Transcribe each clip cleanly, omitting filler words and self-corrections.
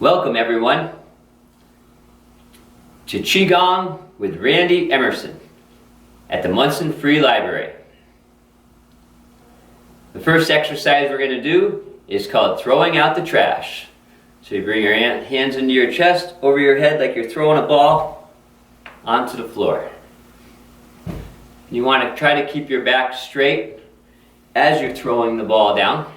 Welcome everyone to Qi Gong with Randy Emerson at the Monson Free Library. The first exercise we're going to do is called throwing out the trash. So you bring your hands into your chest, over your head like you're throwing a ball onto the floor. You want to try to keep your back straight as you're throwing the ball down.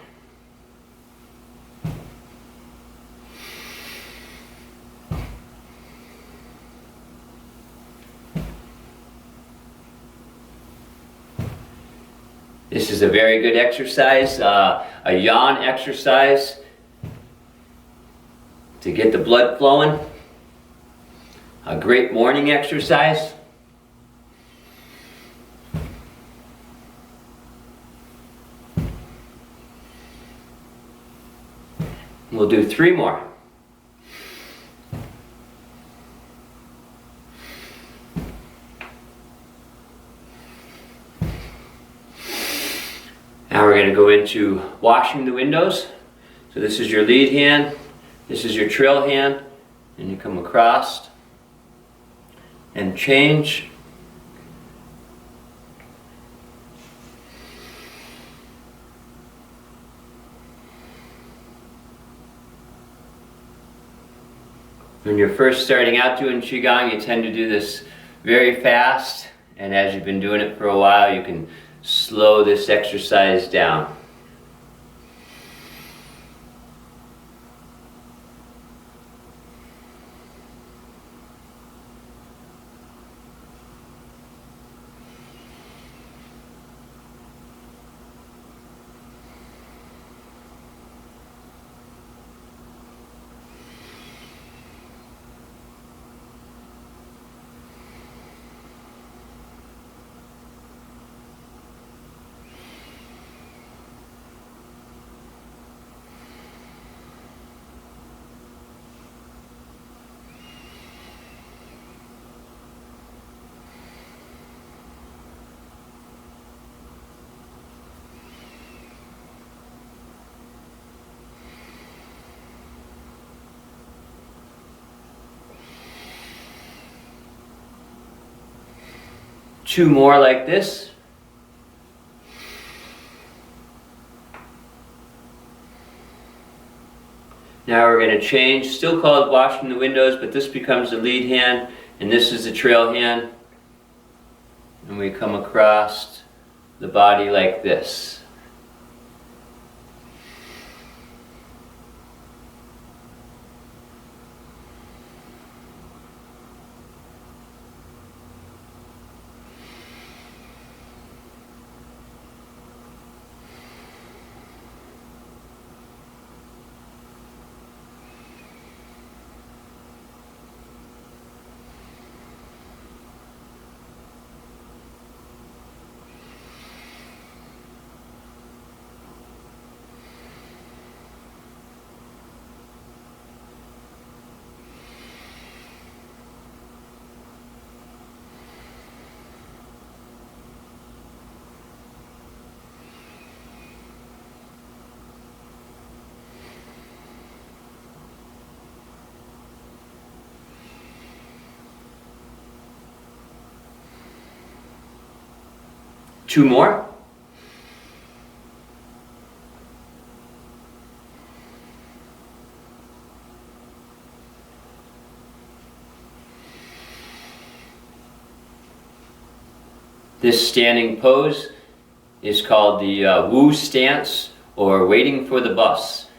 This is a very good exercise, a yawn exercise to get the blood flowing. A great morning exercise. We'll do 3 more. Now we're going to go into washing the windows. So this is your lead hand, this is your trail hand, and you come across and change. When you're first starting out doing Qigong, you tend to do this very fast, and as you've been doing it for a while, you can slow this exercise down. Two more like this. Now we're going to change, still called washing the windows, but this becomes the lead hand and this is the trail hand. And we come across the body like this. Two more. This standing pose is called the Wu stance, or waiting for the bus.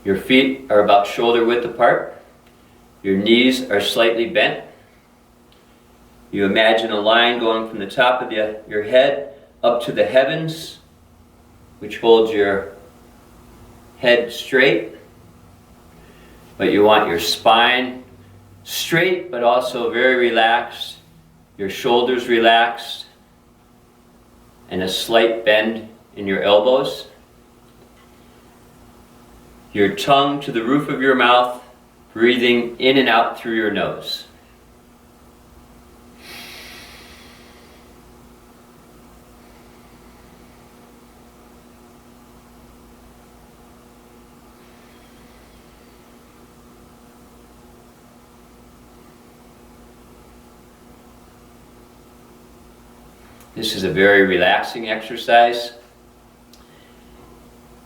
Your feet are about shoulder width apart. Your knees are slightly bent. You imagine a line going from the top of your head up to the heavens, which holds your head straight. But you want your spine straight, but also very relaxed. Your shoulders relaxed, and a slight bend in your elbows. Your tongue to the roof of your mouth, breathing in and out through your nose. This is a very relaxing exercise.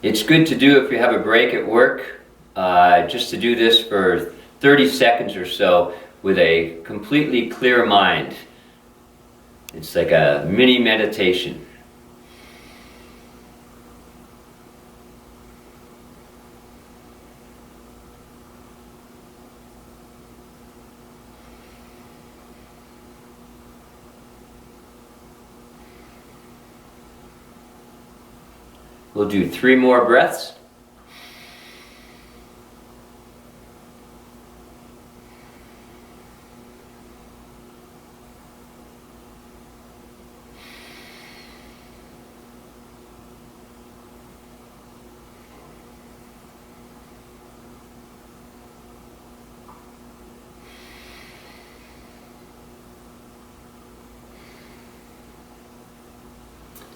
It's good to do if you have a break at work, just to do this for 30 seconds or so with a completely clear mind. It's like a mini meditation. We'll do 3 more breaths.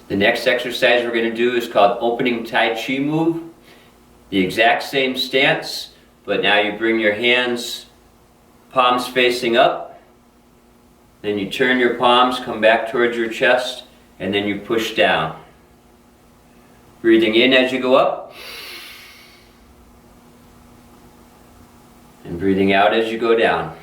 The next exercise we're going to do is called opening Tai Chi move. The exact same stance, but now you bring your hands, palms facing up. Then you turn your palms, come back towards your chest, and then you push down. Breathing in as you go up. And breathing out as you go down.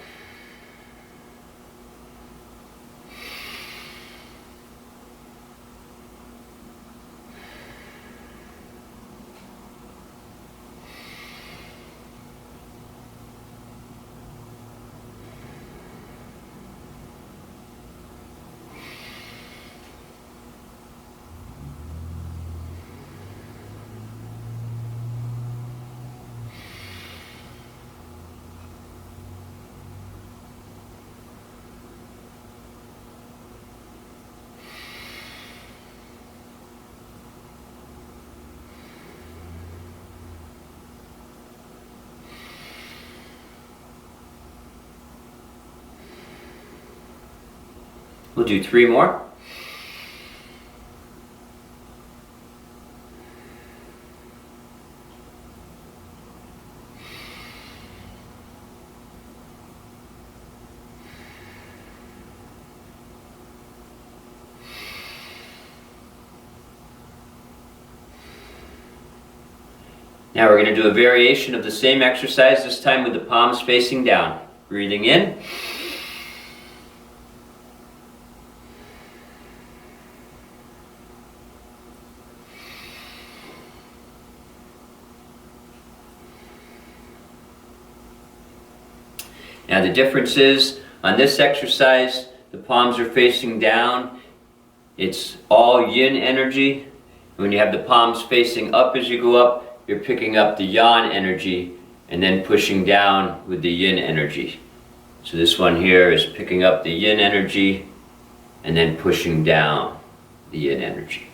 We'll do 3 more. Now we're going to do a variation of the same exercise, this time with the palms facing down. Breathing in. Now the difference is, on this exercise, the palms are facing down. It's all yin energy. When you have the palms facing up as you go up, you're picking up the yang energy and then pushing down with the yin energy. So this one here is picking up the yin energy and then pushing down the yin energy.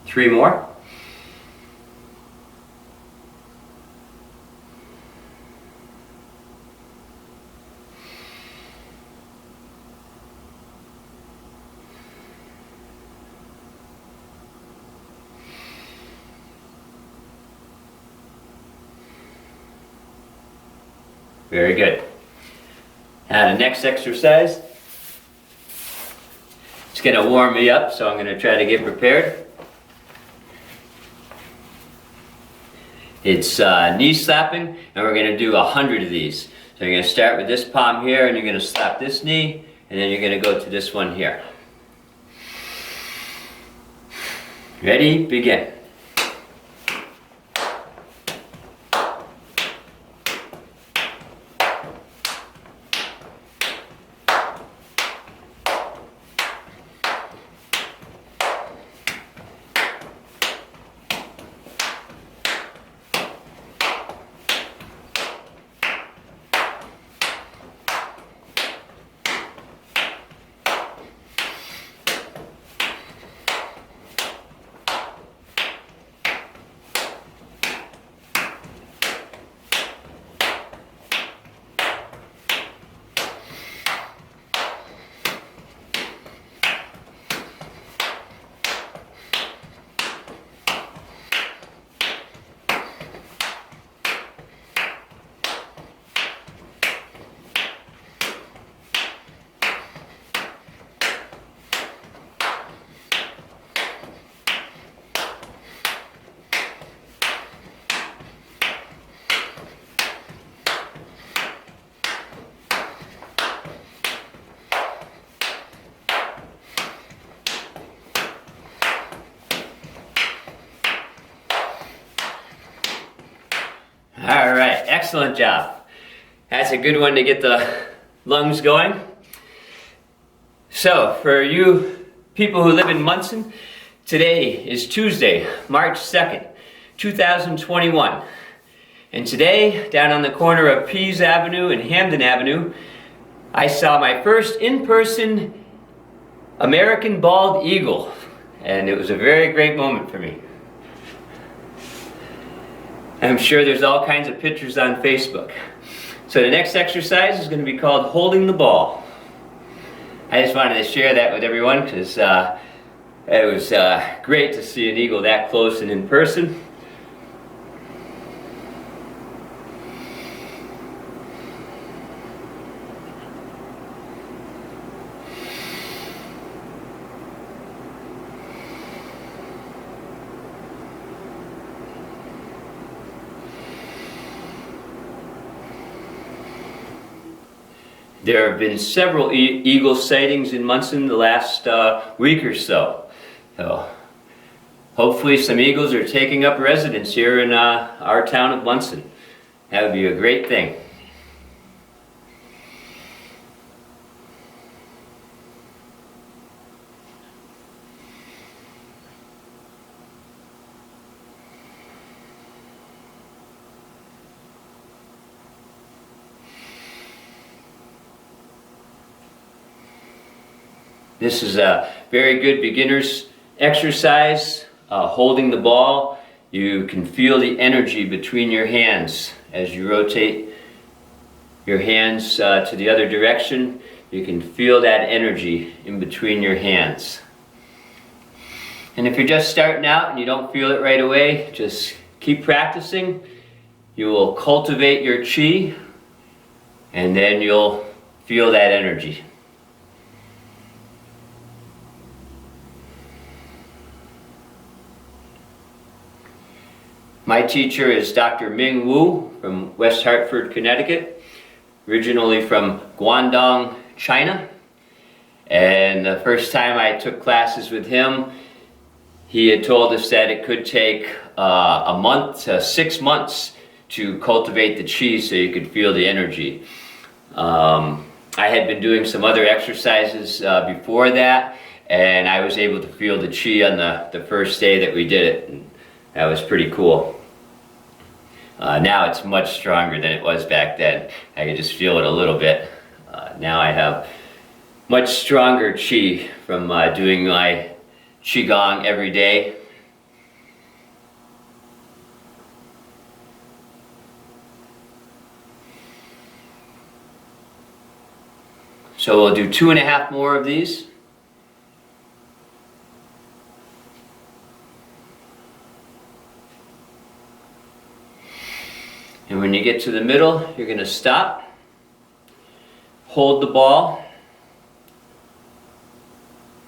Three more. Very good. Now the next exercise, it's going to warm me up, so I'm going to try to get prepared. It's knee slapping, and we're going to do 100 of these. So you're going to start with this palm here, and you're going to slap this knee, and then you're going to go to this one here. Ready? Begin. All right, excellent job. That's a good one to get the lungs going. So, for you people who live in Monson, today is Tuesday, March 2nd, 2021. And today, down on the corner of Pease Avenue and Hamden Avenue, I saw my first in-person American bald eagle. And it was a very great moment for me. I'm sure there's all kinds of pictures on Facebook. So the next exercise is going to be called holding the ball. I just wanted to share that with everyone because it was great to see an eagle that close and in person. There have been several eagle sightings in Monson the last week or so. So hopefully some eagles are taking up residence here in our town of Monson. That would be a great thing. This is a very good beginner's exercise, holding the ball. You can feel the energy between your hands as you rotate your hands to the other direction. You can feel that energy in between your hands. And if you're just starting out and you don't feel it right away, just keep practicing. You will cultivate your Qi, and then you'll feel that energy. My teacher is Dr. Ming Wu from West Hartford, Connecticut, originally from Guangdong, China. And the first time I took classes with him, he had told us that it could take a month to 6 months to cultivate the Qi so you could feel the energy. I had been doing some other exercises before that, and I was able to feel the Qi on the first day that we did it. And that was pretty cool. Now it's much stronger than it was back then. I can just feel it a little bit. Now I have much stronger Qi from doing my Qi Gong every day. So we'll do 2.5 more of these. And when you get to the middle, you're going to stop, hold the ball,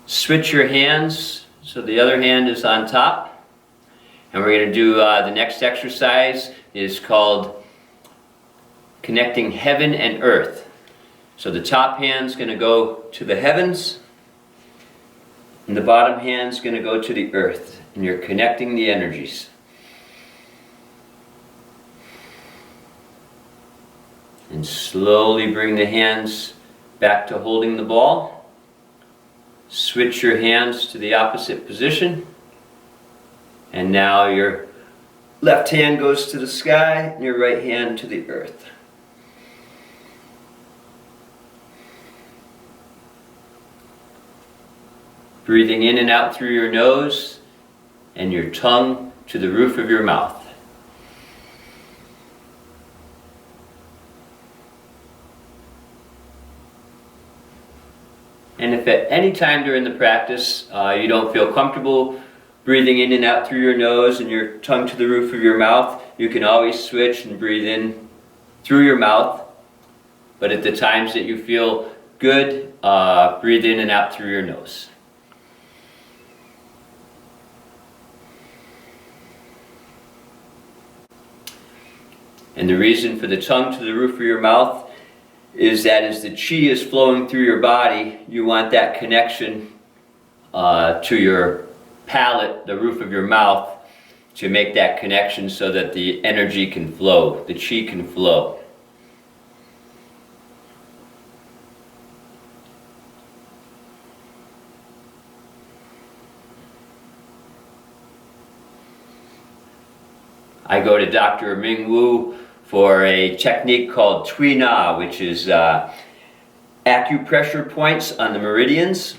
switch your hands so the other hand is on top, and we're going to do the next exercise is called connecting heaven and earth. So the top hand's going to go to the heavens, and the bottom hand's going to go to the earth, and you're connecting the energies. And slowly bring the hands back to holding the ball. Switch your hands to the opposite position. And now your left hand goes to the sky and your right hand to the earth. Breathing in and out through your nose and your tongue to the roof of your mouth. And if at any time during the practice you don't feel comfortable breathing in and out through your nose and your tongue to the roof of your mouth, you can always switch and breathe in through your mouth. But at the times that you feel good, breathe in and out through your nose. And the reason for the tongue to the roof of your mouth is that as the Qi is flowing through your body, you want that connection to your palate, the roof of your mouth, to make that connection so that the energy can flow, the Qi can flow. I go to Dr. Ming Wu for a technique called Tui Na, which is acupressure points on the meridians.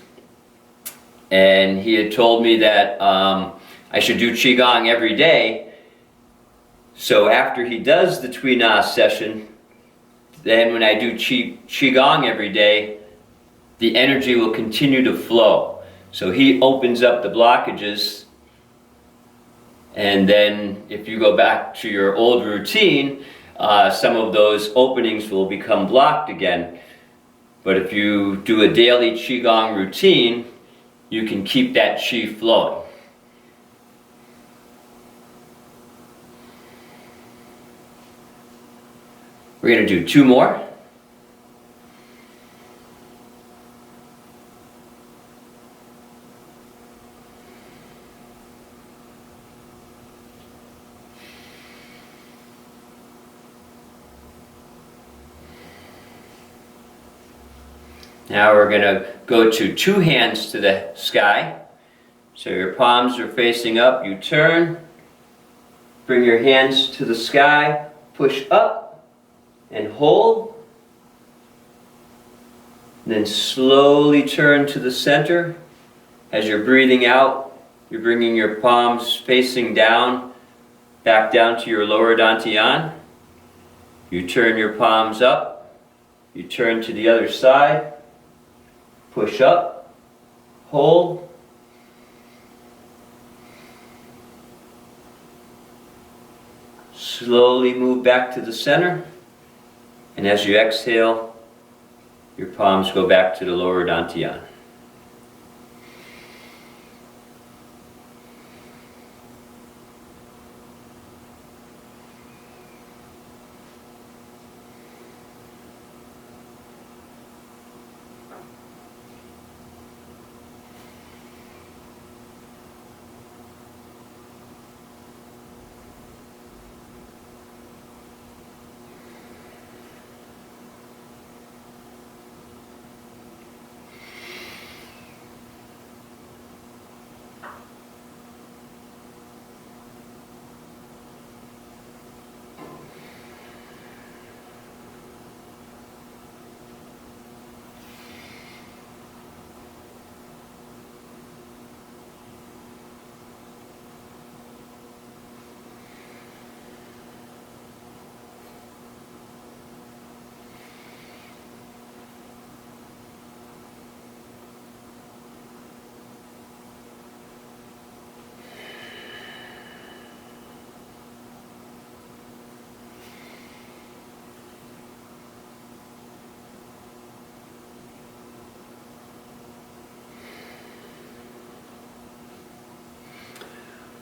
And he had told me that I should do Qi Gong every day. So after he does the Tui Na session, then when I do Qi Gong every day, the energy will continue to flow. So he opens up the blockages, and then if you go back to your old routine, some of those openings will become blocked again. But if you do a daily Qi Gong routine, you can keep that Qi flowing. We're going to do 2 more. Now we're going to go to 2 hands to the sky. So your palms are facing up, you turn, bring your hands to the sky, push up and hold. And then slowly turn to the center. As you're breathing out, you're bringing your palms facing down, back down to your lower dantian. You turn your palms up, you turn to the other side. Push up, hold. Slowly move back to the center. And as you exhale, your palms go back to the lower dantian.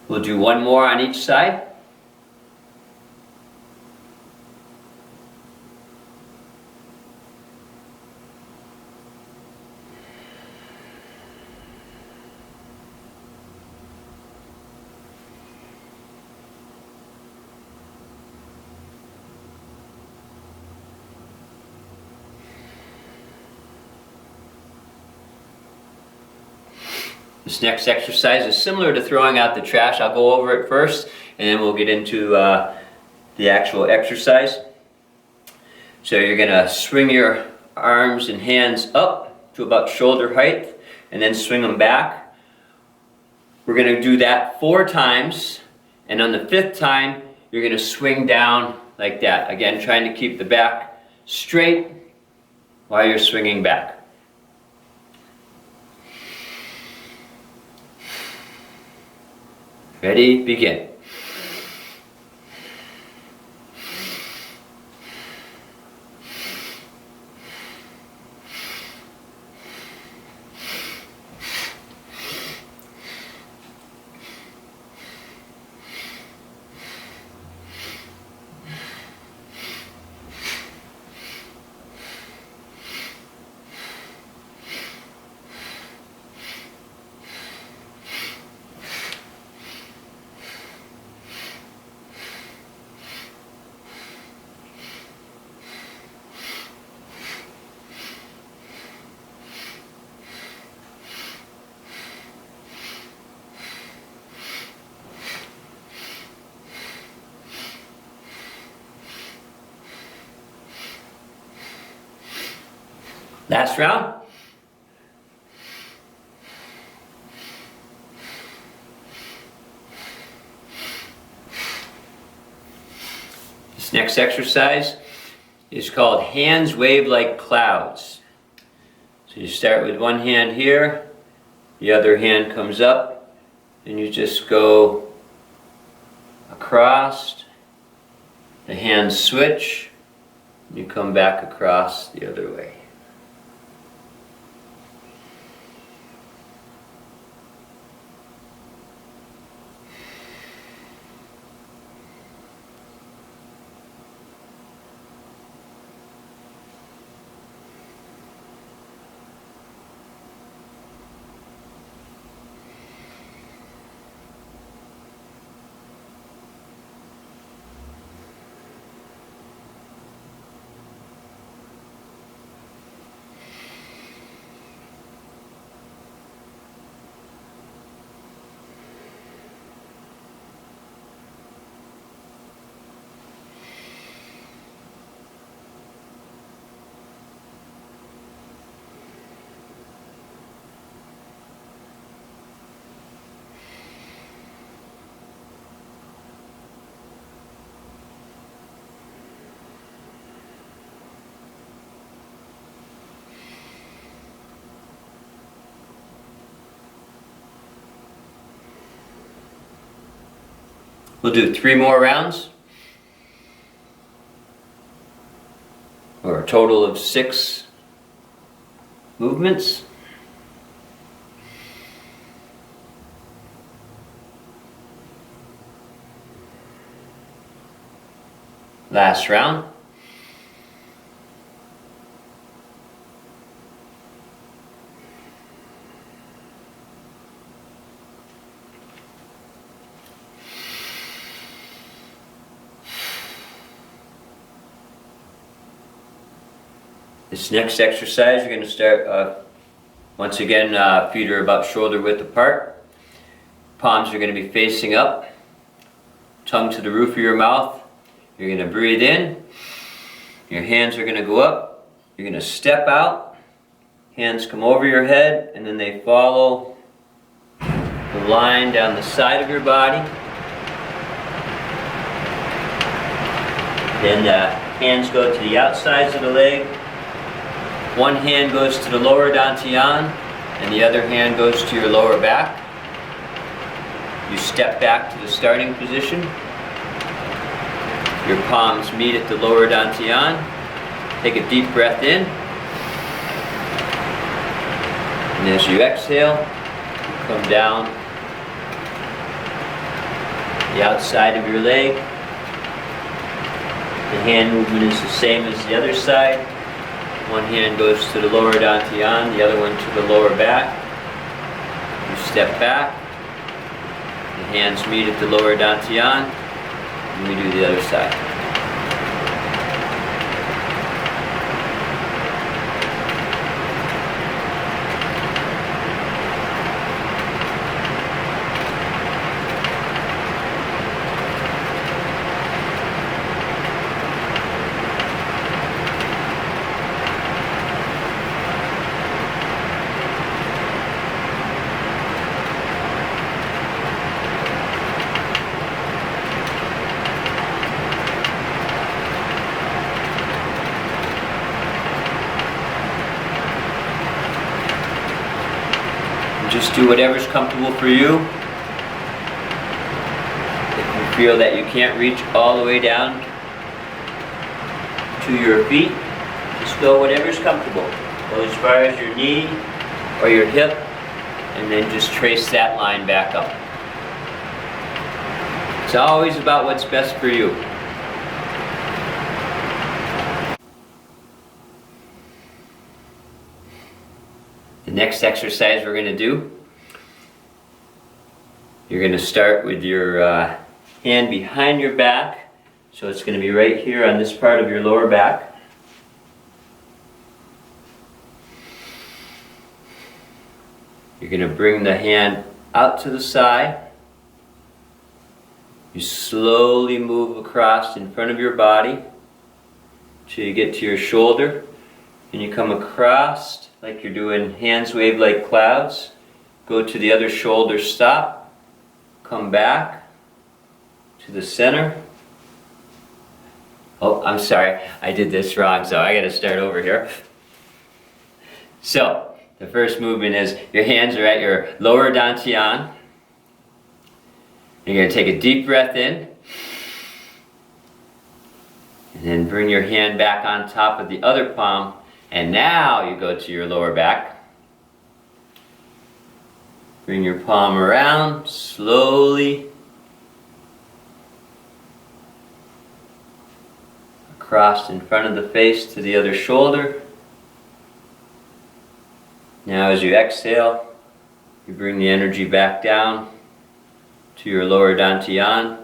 We'll do 1 more on each side. This next exercise is similar to throwing out the trash. I'll go over it first, and then we'll get into the actual exercise. So you're going to swing your arms and hands up to about shoulder height, and then swing them back. We're going to do that 4 times, and on the 5th time, you're going to swing down like that. Again, trying to keep the back straight while you're swinging back. Ready? Begin. Last round. This next exercise is called hands wave like clouds. So you start with one hand here, the other hand comes up, and you just go across, the hands switch, and you come back across the other way. We'll do 3 more rounds, or a total of 6 movements. Last round. This next exercise, you're going to start, once again, feet are about shoulder width apart. Palms are going to be facing up. Tongue to the roof of your mouth. You're going to breathe in. Your hands are going to go up. You're going to step out. Hands come over your head, and then they follow the line down the side of your body. Then the hands go to the outsides of the leg. One hand goes to the lower dantian, and the other hand goes to your lower back. You step back to the starting position. Your palms meet at the lower dantian. Take a deep breath in. And as you exhale, you come down the outside of your leg. The hand movement is the same as the other side. One hand goes to the lower dantian, the other one to the lower back. You step back. The hands meet at the lower dantian, and we do the other side. Just do whatever's comfortable for you. If you feel that you can't reach all the way down to your feet, just go whatever's comfortable. Go as far as your knee or your hip, and then just trace that line back up. It's always about what's best for you. The next exercise we're going to do, you're going to start with your hand behind your back. So it's going to be right here on this part of your lower back. You're going to bring the hand out to the side. You slowly move across in front of your body till you get to your shoulder. And you come across like you're doing hands wave like clouds. Go to the other shoulder, stop. Come back to the center. Oh, I'm sorry, I did this wrong, so I gotta start over here. So, the first movement is your hands are at your lower dantian. You're gonna take a deep breath in. And then bring your hand back on top of the other palm. And now you go to your lower back. Bring your palm around slowly. Across in front of the face to the other shoulder. Now as you exhale, you bring the energy back down to your lower dantian.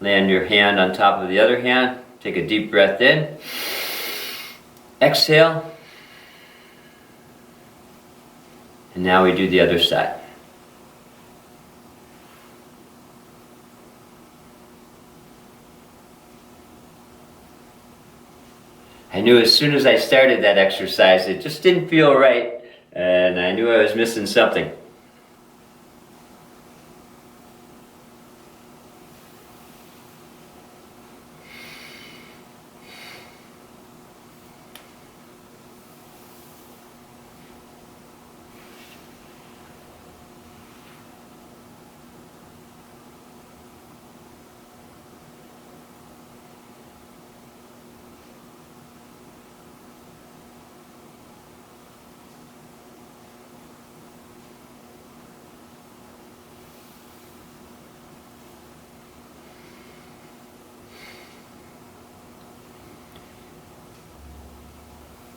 Land your hand on top of the other hand. Take a deep breath in. Exhale. And now we do the other side. I knew as soon as I started that exercise, it just didn't feel right, and I knew I was missing something.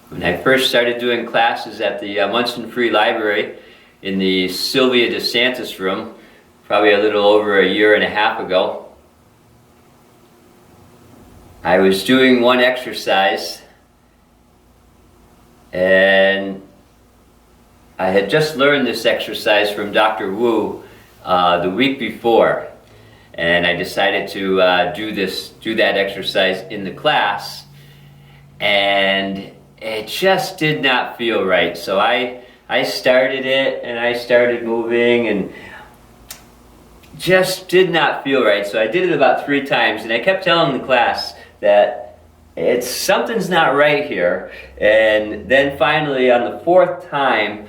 When I first started doing classes at the Monson Free Library in the Sylvia DeSantis room, probably a little over a year and a half ago, I was doing one exercise and I had just learned this exercise from Dr. Wu the week before, and I decided to do that exercise in the class, and it just did not feel right. So I started it and I started moving and just did not feel right. So I did it about 3 times and I kept telling the class that something's not right here. And then finally on the 4th time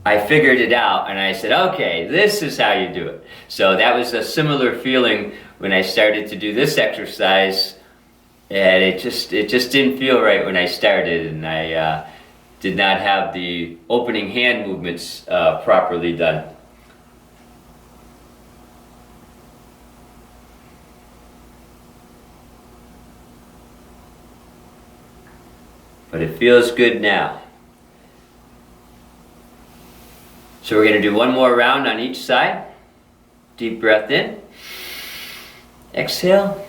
I figured it out and I said, okay, this is how you do it. So that was a similar feeling when I started to do this exercise. And it just didn't feel right when I started, and I did not have the opening hand movements properly done. But it feels good now. So we're going to do one more round on each side. Deep breath in. Exhale.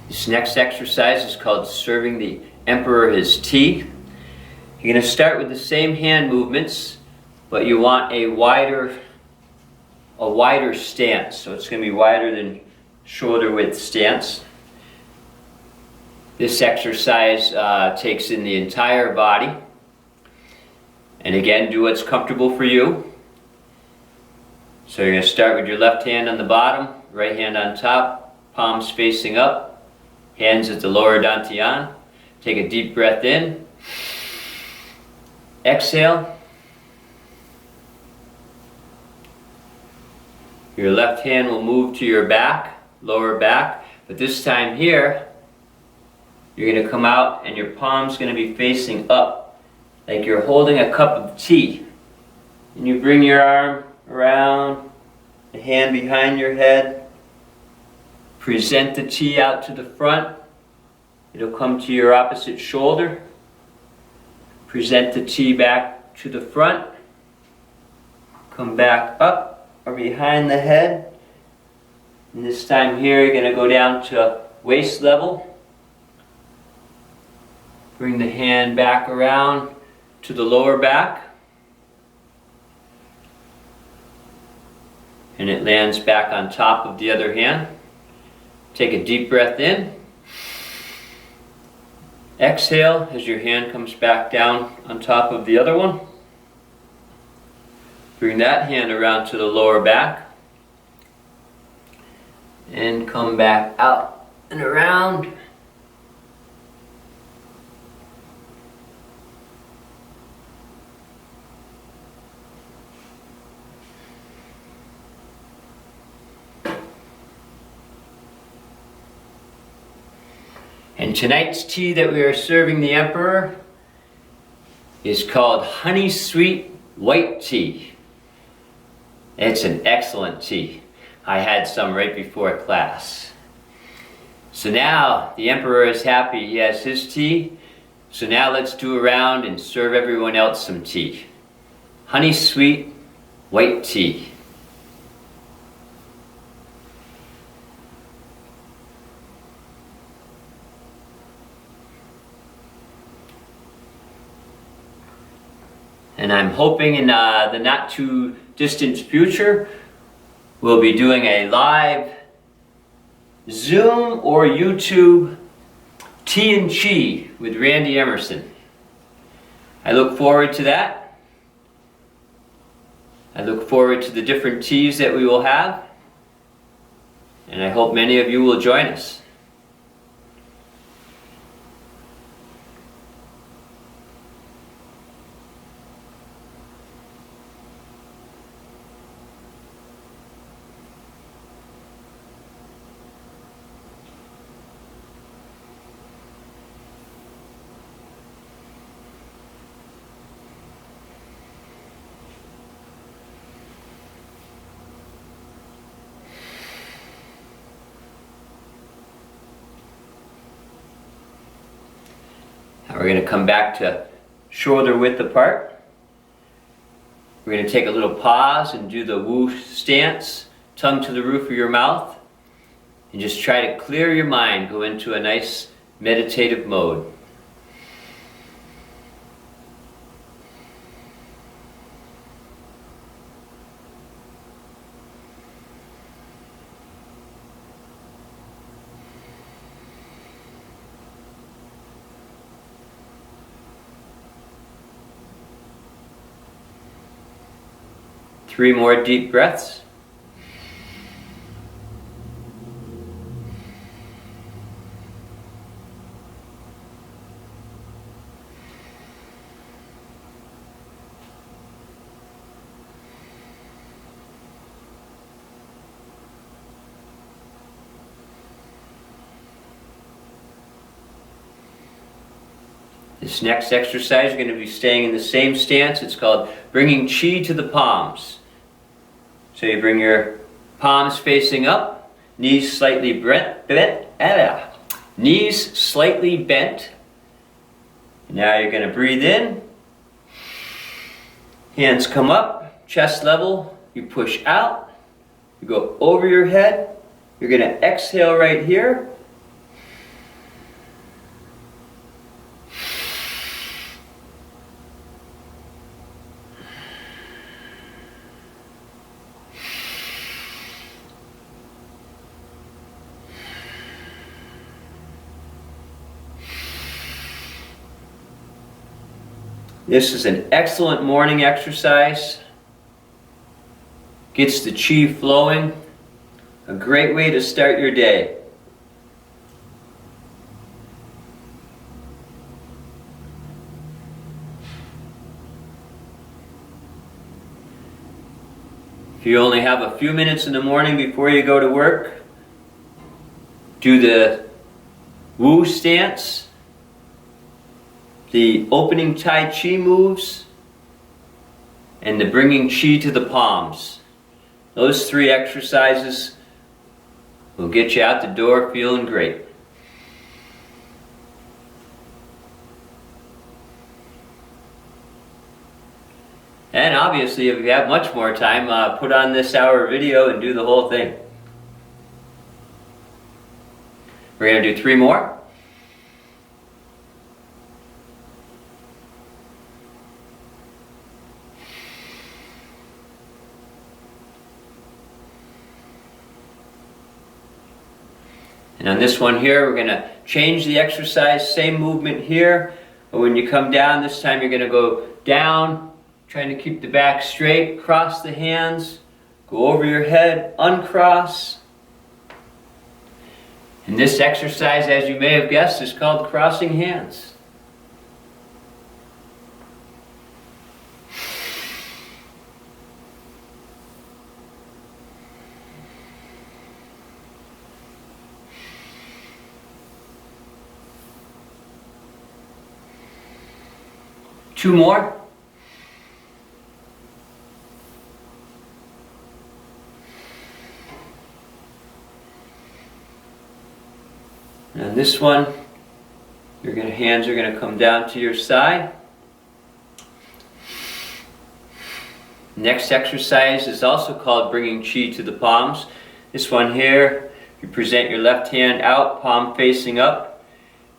This next exercise is called Serving the Emperor His Tea. You're going to start with the same hand movements, but you want a wider stance. So it's going to be wider than shoulder width stance. This exercise takes in the entire body. And again, do what's comfortable for you. So you're going to start with your left hand on the bottom, right hand on top, palms facing up. Hands at the lower dantian. Take a deep breath in. Exhale. Your left hand will move to your back, lower back, but this time here, you're going to come out and your palm's going to be facing up, like you're holding a cup of tea. And you bring your arm around, the hand behind your head, present the tea out to the front. It'll come to your opposite shoulder. Present the tea back to the front. Come back up or behind the head. And this time here, you're going to go down to waist level. Bring the hand back around to the lower back. And it lands back on top of the other hand. Take a deep breath in. Exhale as your hand comes back down on top of the other one. Bring that hand around to the lower back. And come back out and around. And tonight's tea that we are serving the Emperor is called Honey Sweet White Tea. It's an excellent tea. I had some right before class. So now the Emperor is happy he has his tea. So now let's do a round and serve everyone else some tea. Honey Sweet White Tea. And I'm hoping in the not too distant future, we'll be doing a live Zoom or YouTube Tea and Qi with Randy Emerson. I look forward to that. I look forward to the different teas that we will have. And I hope many of you will join us. Now we're going to come back to shoulder width apart. We're going to take a little pause and do the Wu stance, tongue to the roof of your mouth, and just try to clear your mind, go into a nice meditative mode. Three more deep breaths. This next exercise, you're going to be staying in the same stance. It's called bringing Qi to the palms. So you bring your palms facing up, knees slightly bent. Knees slightly bent. Now you're going to breathe in. Hands come up, chest level. You push out. You go over your head. You're going to exhale right here. This is an excellent morning exercise. Gets the Qi flowing. A great way to start your day. If If you only have a few minutes in the morning before you go to work, do the Wu stance, the opening Tai Chi moves, and the bringing Qi to the palms. Those 3 exercises will get you out the door feeling great. And obviously, if you have much more time, put on this hour video and do the whole thing. We're going to do 3 more. And on this one here, we're going to change the exercise, same movement here, but when you come down, this time you're going to go down, trying to keep the back straight, cross the hands, go over your head, uncross. And this exercise, as you may have guessed, is called crossing hands. Two more. And on this one, hands are going to come down to your side. Next exercise is also called bringing Qi to the palms. This one here, you present your left hand out, palm facing up.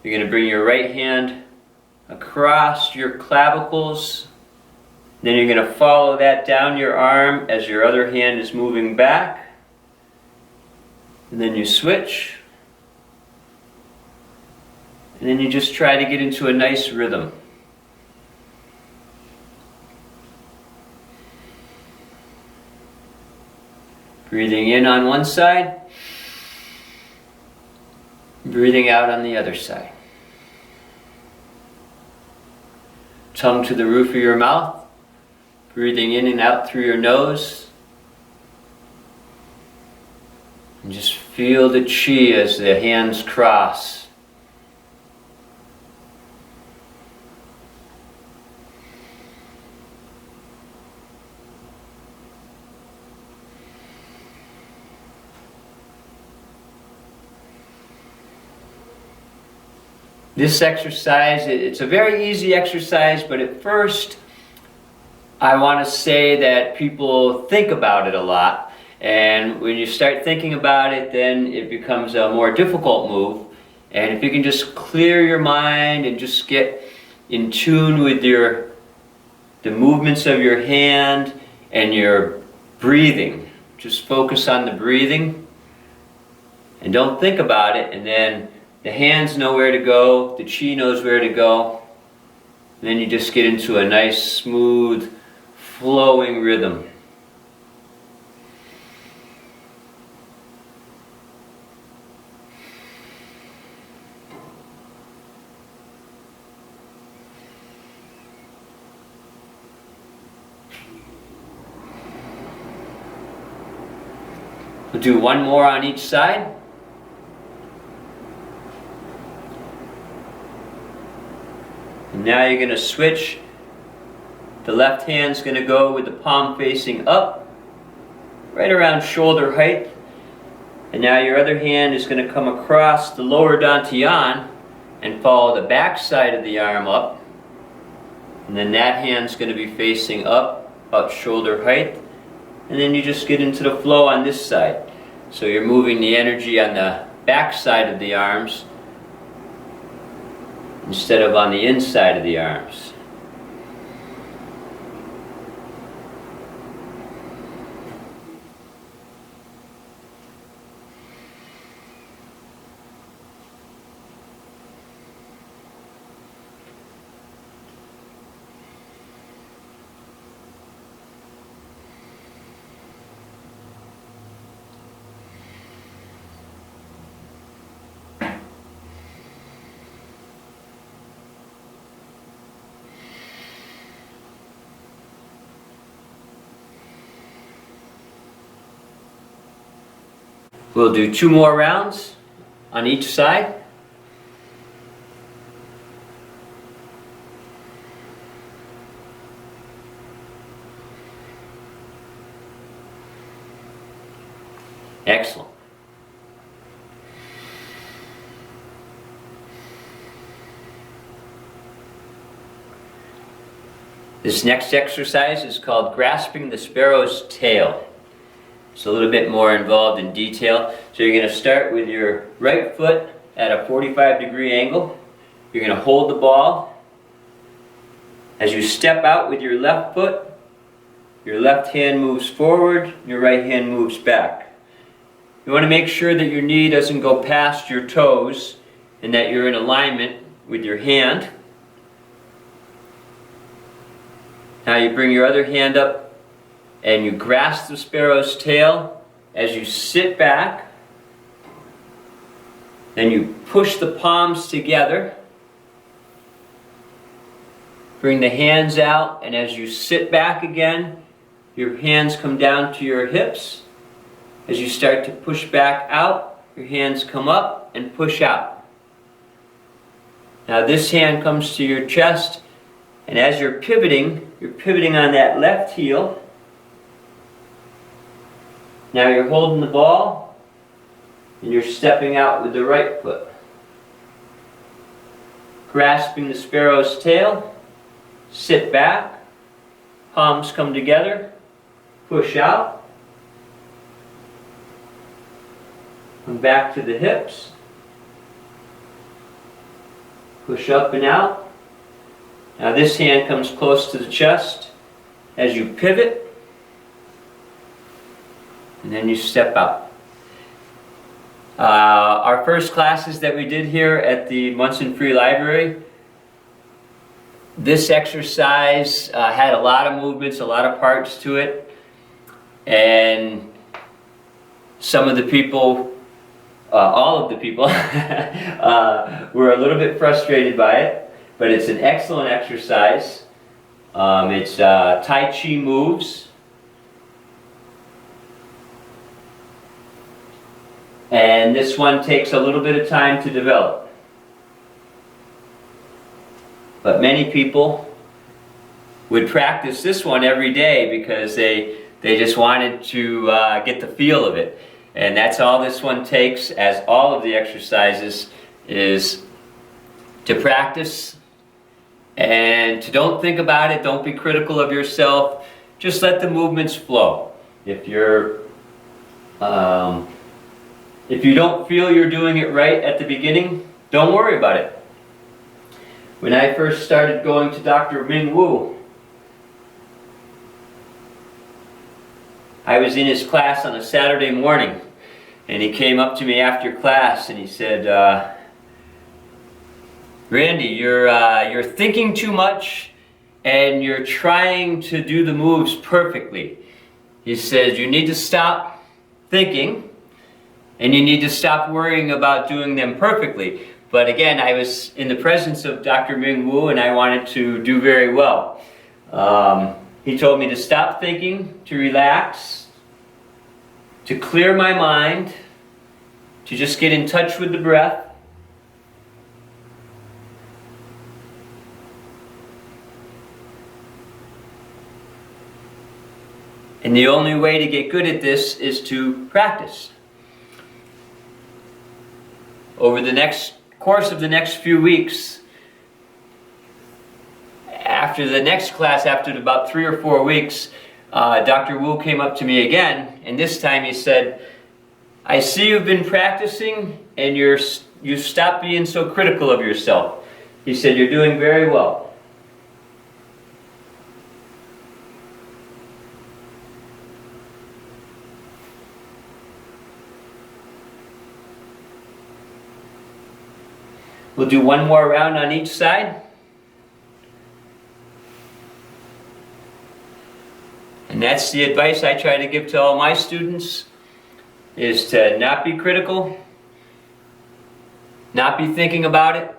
You're going to bring your right hand across your clavicles. Then you're going to follow that down your arm as your other hand is moving back. And then you switch. And then you just try to get into a nice rhythm. Breathing in on one side, breathing out on the other side. Tongue to the roof of your mouth, breathing in and out through your nose. And just feel the Qi as the hands cross. This exercise, it's a very easy exercise, but at first I want to say that people think about it a lot. And when you start thinking about it, then it becomes a more difficult move. And if you can just clear your mind and just get in tune with the movements of your hand and your breathing, just focus on the breathing and don't think about it, and then the hands know where to go, the Qi knows where to go, and then you just get into a nice, smooth, flowing rhythm. We'll do one more on each side. And now you're going to switch. The left hand's going to go with the palm facing up, right around shoulder height. And now your other hand is going to come across the lower dantian and follow the back side of the arm up. And then that hand's going to be facing up, about shoulder height. And then you just get into the flow on this side. So you're moving the energy on the back side of the arms instead of on the inside of the arms. We'll do 2 more rounds on each side. Excellent. This next exercise is called grasping the sparrow's tail. It's a little bit more involved in detail. So you're going to start with your right foot at a 45-degree angle. You're going to hold the ball. As you step out with your left foot, your left hand moves forward, your right hand moves back. You want to make sure that your knee doesn't go past your toes and that you're in alignment with your hand. Now you bring your other hand up and you grasp the sparrow's tail as you sit back. Then you push the palms together. Bring the hands out, and as you sit back again, your hands come down to your hips. As you start to push back out, your hands come up and push out. Now this hand comes to your chest, and as you're pivoting on that left heel. Now you're holding the ball, and you're stepping out with the right foot. Grasping the sparrow's tail, sit back, palms come together, push out, come back to the hips, push up and out. Now this hand comes close to the chest as you pivot, and then you step out. Our first classes that we did here at the Monson Free Library, this exercise had a lot of movements, a lot of parts to it, and some of the people, all of the people, were a little bit frustrated by it, but it's an excellent exercise. It's Tai Chi moves. And this one takes a little bit of time to develop. But many people would practice this one every day because they just wanted to get the feel of it. And that's all this one takes, as all of the exercises, is to practice and to don't think about it, don't be critical of yourself, just let the movements flow. If you don't feel you're doing it right at the beginning, don't worry about it. When I first started going to Dr. Ming Wu, I was in his class on a Saturday morning, and he came up to me after class and he said, Randy, you're thinking too much and you're trying to do the moves perfectly. He says you need to stop thinking and you need to stop worrying about doing them perfectly. But again, I was in the presence of Dr. Ming Wu and I wanted to do very well. He told me to stop thinking, to relax, to clear my mind, to just get in touch with the breath. And the only way to get good at this is to practice. Over the course of the next few weeks, after the next class, after about 3 or 4 weeks, Dr. Wu came up to me again, and this time he said, I see you've been practicing and you've stopped being so critical of yourself. He said, you're doing very well. We'll do one more round on each side. And that's the advice I try to give to all my students, is to not be critical, not be thinking about it,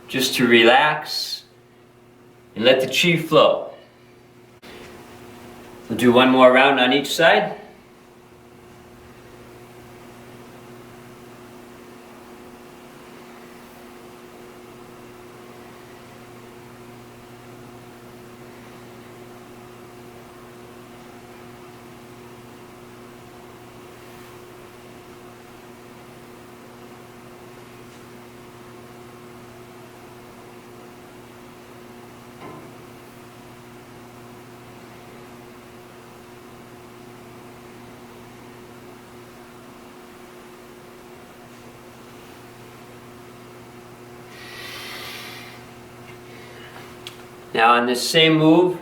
just to relax and let the Qi flow. We'll do one more round on each side. Now on this same move,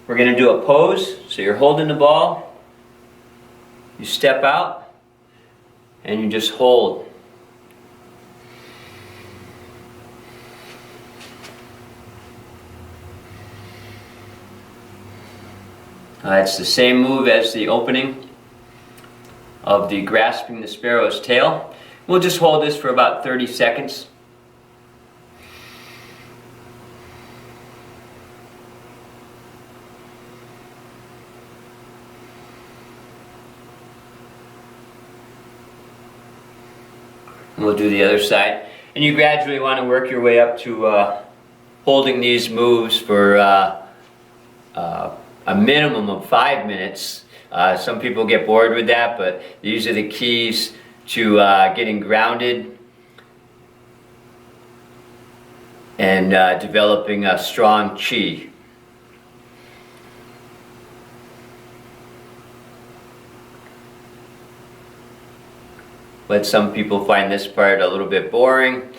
we're going to do a pose. So you're holding the ball, you step out, and you just hold. It's the same move as the opening of the grasping the sparrow's tail. We'll just hold this for about 30 seconds. And we'll do the other side. And you gradually want to work your way up to holding these moves for a minimum of 5 minutes. Some people get bored with that, but these are the keys to getting grounded and developing a strong Qi. But some people find this part a little bit boring,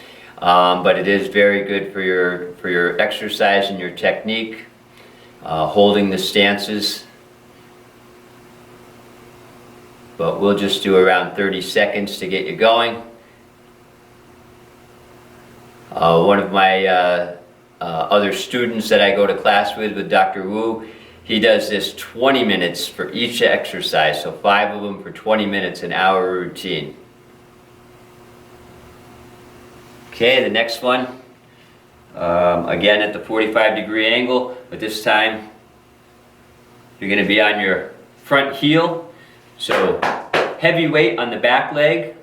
but it is very good for your exercise and your technique. Holding the stances, but we'll just do around 30 seconds to get you going. One of my other students that I go to class with Dr. Wu, he does this 20 minutes for each exercise, so 5 of them for 20 minutes, an hour routine. Okay, the next one. Again at the 45-degree angle, but this time you're going to be on your front heel. So heavy weight on the back leg,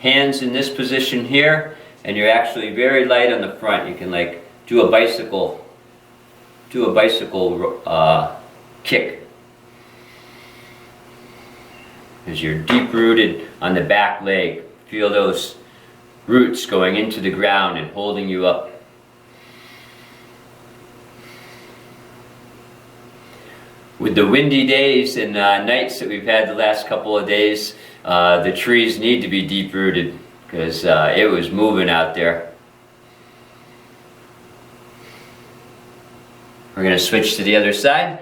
hands in this position here, and you're actually very light on the front. You can like do a bicycle kick. As you're deep rooted on the back leg, feel those roots going into the ground and holding you up. With the windy days and nights that we've had the last couple of days, the trees need to be deep rooted because it was moving out there. We're going to switch to the other side.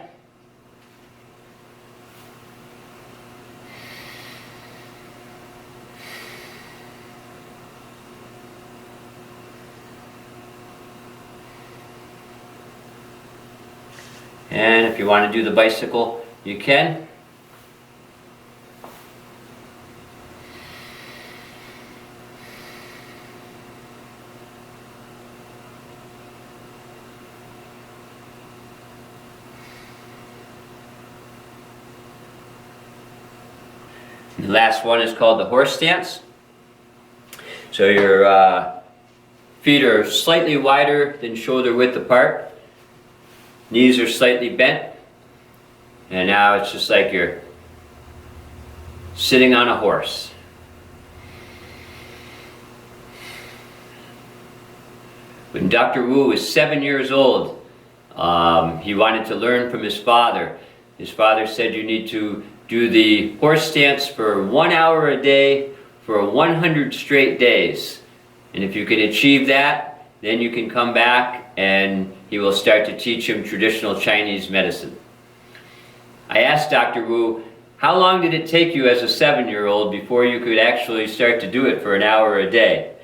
And if you want to do the bicycle, you can. The last one is called the horse stance. So your feet are slightly wider than shoulder width apart. Knees are slightly bent, and now it's just like you're sitting on a horse. When Dr. Wu was 7 years old, he wanted to learn from his father. His father said you need to do the horse stance for 1 hour a day for 100 straight days. And if you can achieve that, then you can come back and he will start to teach him traditional Chinese medicine. I asked Dr. Wu, how long did it take you as a 7-year-old before you could actually start to do it for an hour a day?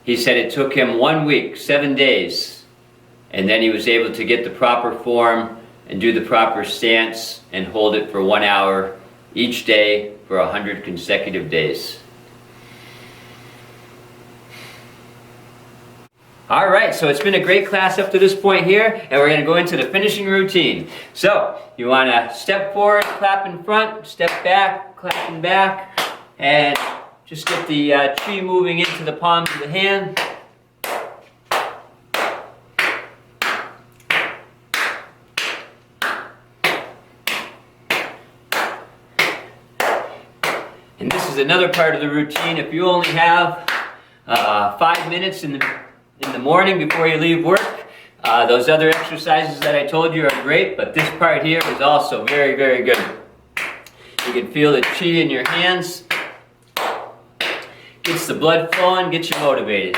He said it took him 1 week, 7 days, and then he was able to get the proper form and do the proper stance and hold it for 1 hour each day for 100 consecutive days. Alright, so it's been a great class up to this point here, and we're going to go into the finishing routine. So, you want to step forward, clap in front, step back, clap in back, and just get the Qi moving into the palms of the hand. And this is another part of the routine. If you only have 5 minutes in the morning before you leave work, those other exercises that I told you are great, but this part here is also very, very good. You can feel the Qi in your hands. Gets the blood flowing, gets you motivated.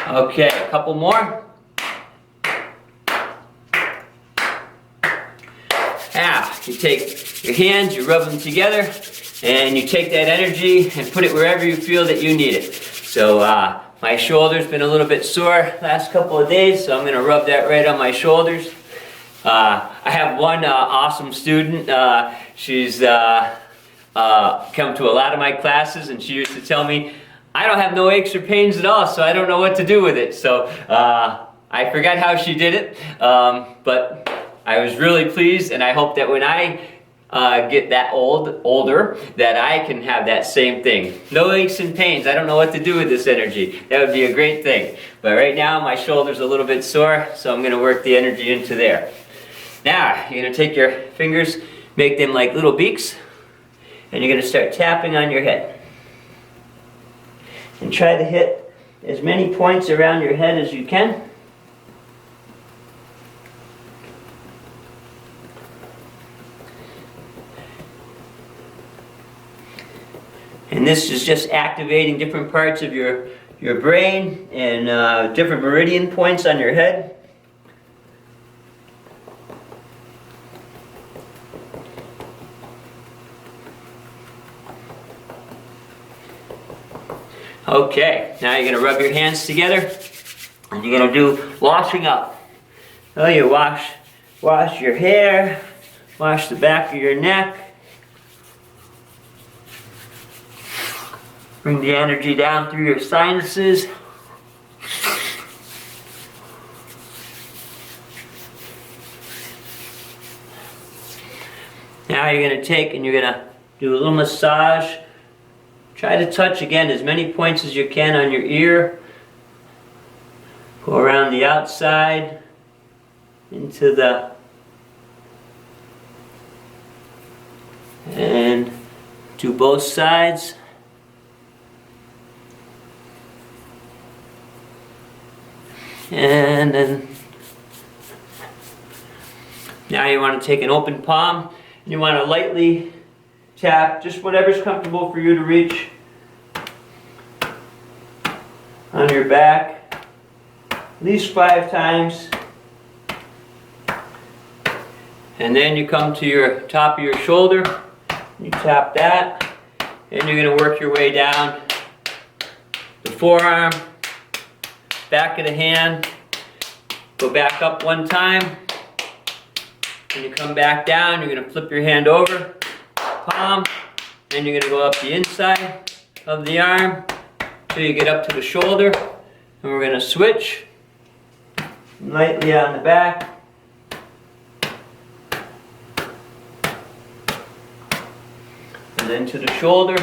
Okay, a couple more. Now, you take your hands, you rub them together, and you take that energy and put it wherever you feel that you need it. So my shoulder's been a little bit sore last couple of days, so I'm going to rub that right on my shoulders. I have one awesome student. She's come to a lot of my classes, and she used to tell me, I don't have no aches or pains at all, so I don't know what to do with it. So I forgot how she did it, but I was really pleased, and I hope that when I get that older, that I can have that same thing. No aches and pains. I don't know what to do with this energy. That would be a great thing. But right now, my shoulder's a little bit sore, so I'm going to work the energy into there. Now, you're going to take your fingers, make them like little beaks, and you're going to start tapping on your head. And try to hit as many points around your head as you can. And this is just activating different parts of your brain and different meridian points on your head. Okay, now you're going to rub your hands together and you're going to do washing up. So you wash your hair, wash the back of your neck. Bring the energy down through your sinuses. Now you're going to take and you're going to do a little massage. Try to touch again as many points as you can on your ear. Go around the outside into the and do both sides. And then now you want to take an open palm and you want to lightly tap just whatever's comfortable for you to reach on your back at least 5 times. And then you come to your top of your shoulder, you tap that, and you're going to work your way down the forearm, back of the hand, go back up 1 time, and you come back down, you're going to flip your hand over, palm, and you're going to go up the inside of the arm till you get up to the shoulder, and we're going to switch lightly on the back. And then to the shoulder.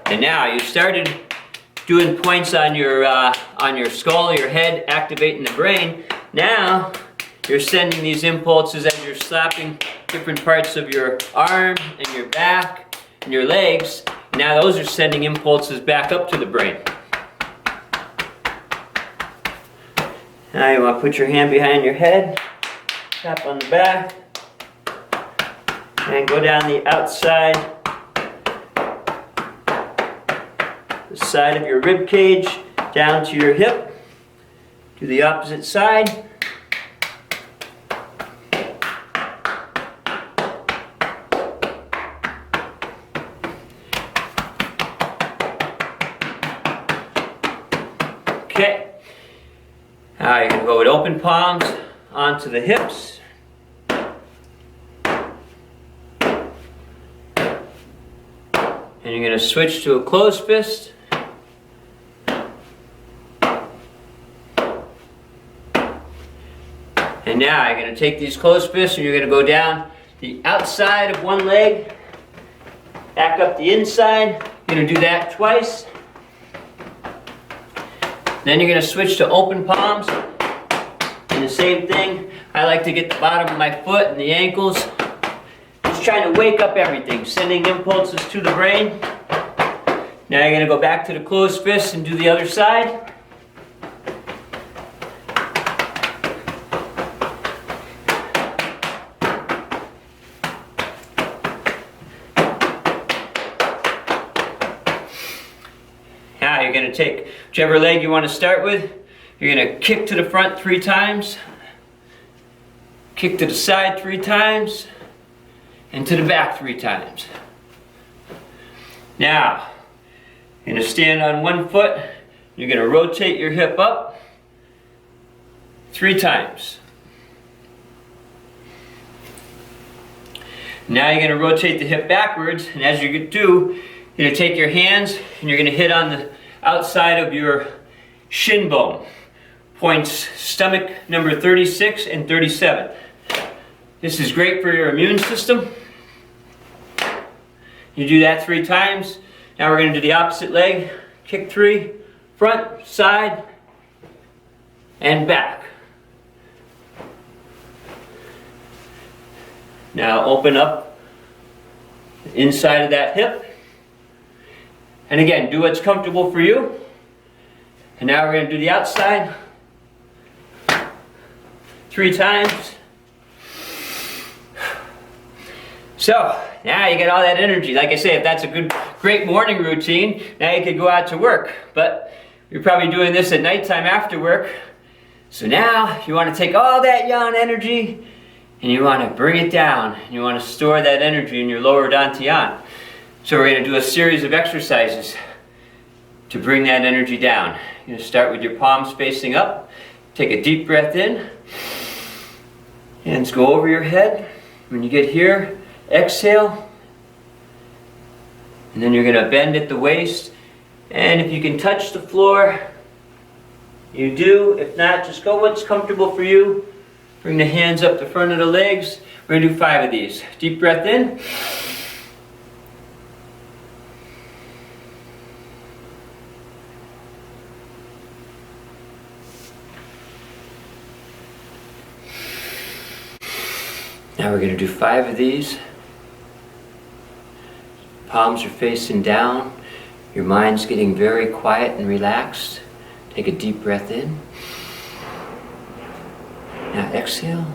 And now you started doing points on your skull, your head, activating the brain. Now you're sending these impulses as you're slapping different parts of your arm and your back and your legs. Now those are sending impulses back up to the brain. Now you want to put your hand behind your head, tap on the back, and go down the outside, the side of your rib cage, down to your hip, to the opposite side. Okay. Now you're going to go with open palms onto the hips. And you're going to switch to a closed fist. And now you're going to take these closed fists and you're going to go down the outside of one leg, back up the inside. You're going to do that twice. Then you're going to switch to open palms, and the same thing. I like to get the bottom of my foot and the ankles. Just trying to wake up everything, sending impulses to the brain. Now you're going to go back to the closed fist and do the other side. going to take whichever leg you want to start with. You're going to kick to the front 3 times, kick to the side 3 times, and to the back 3 times. Now, you're going to stand on one foot. You're going to rotate your hip up 3 times. Now you're going to rotate the hip backwards, and as you do, you're going to take your hands and you're going to hit on the outside of your shin bone. Points stomach number 36 and 37. This is great for your immune system. You do that 3 times. Now we're going to do the opposite leg. Kick 3, front, side, and back. Now open up the inside of that hip. And again, do what's comfortable for you. And now we're going to do the outside 3 times. So, now you get all that energy. Like I say, if that's a great morning routine, now you could go out to work. But you're probably doing this at nighttime after work. So now you want to take all that yang energy and you want to bring it down. You want to store that energy in your lower dantian. So we're going to do a series of exercises to bring that energy down. You're going to start with your palms facing up. Take a deep breath in. Hands go over your head. When you get here, exhale. And then you're going to bend at the waist. And if you can touch the floor, you do. If not, just go what's comfortable for you. Bring the hands up the front of the legs. We're going to do 5 of these. Deep breath in. Now we're going to do 5 of these. Palms are facing down. Your mind's getting very quiet and relaxed. Take a deep breath in. Now exhale.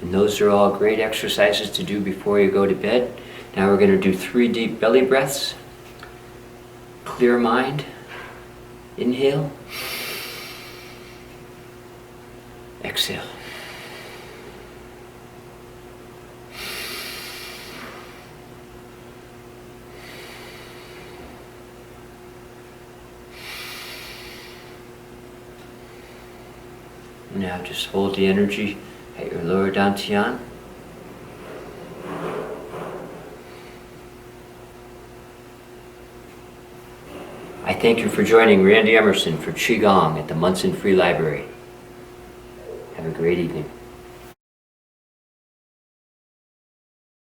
And those are all great exercises to do before you go to bed. Now we're going to do 3 deep belly breaths. Clear mind. Inhale. Exhale. Now just hold the energy at your lower dantian. I thank you for joining Randy Emerson for Qi Gong at the Monson Free Library. Have a great evening.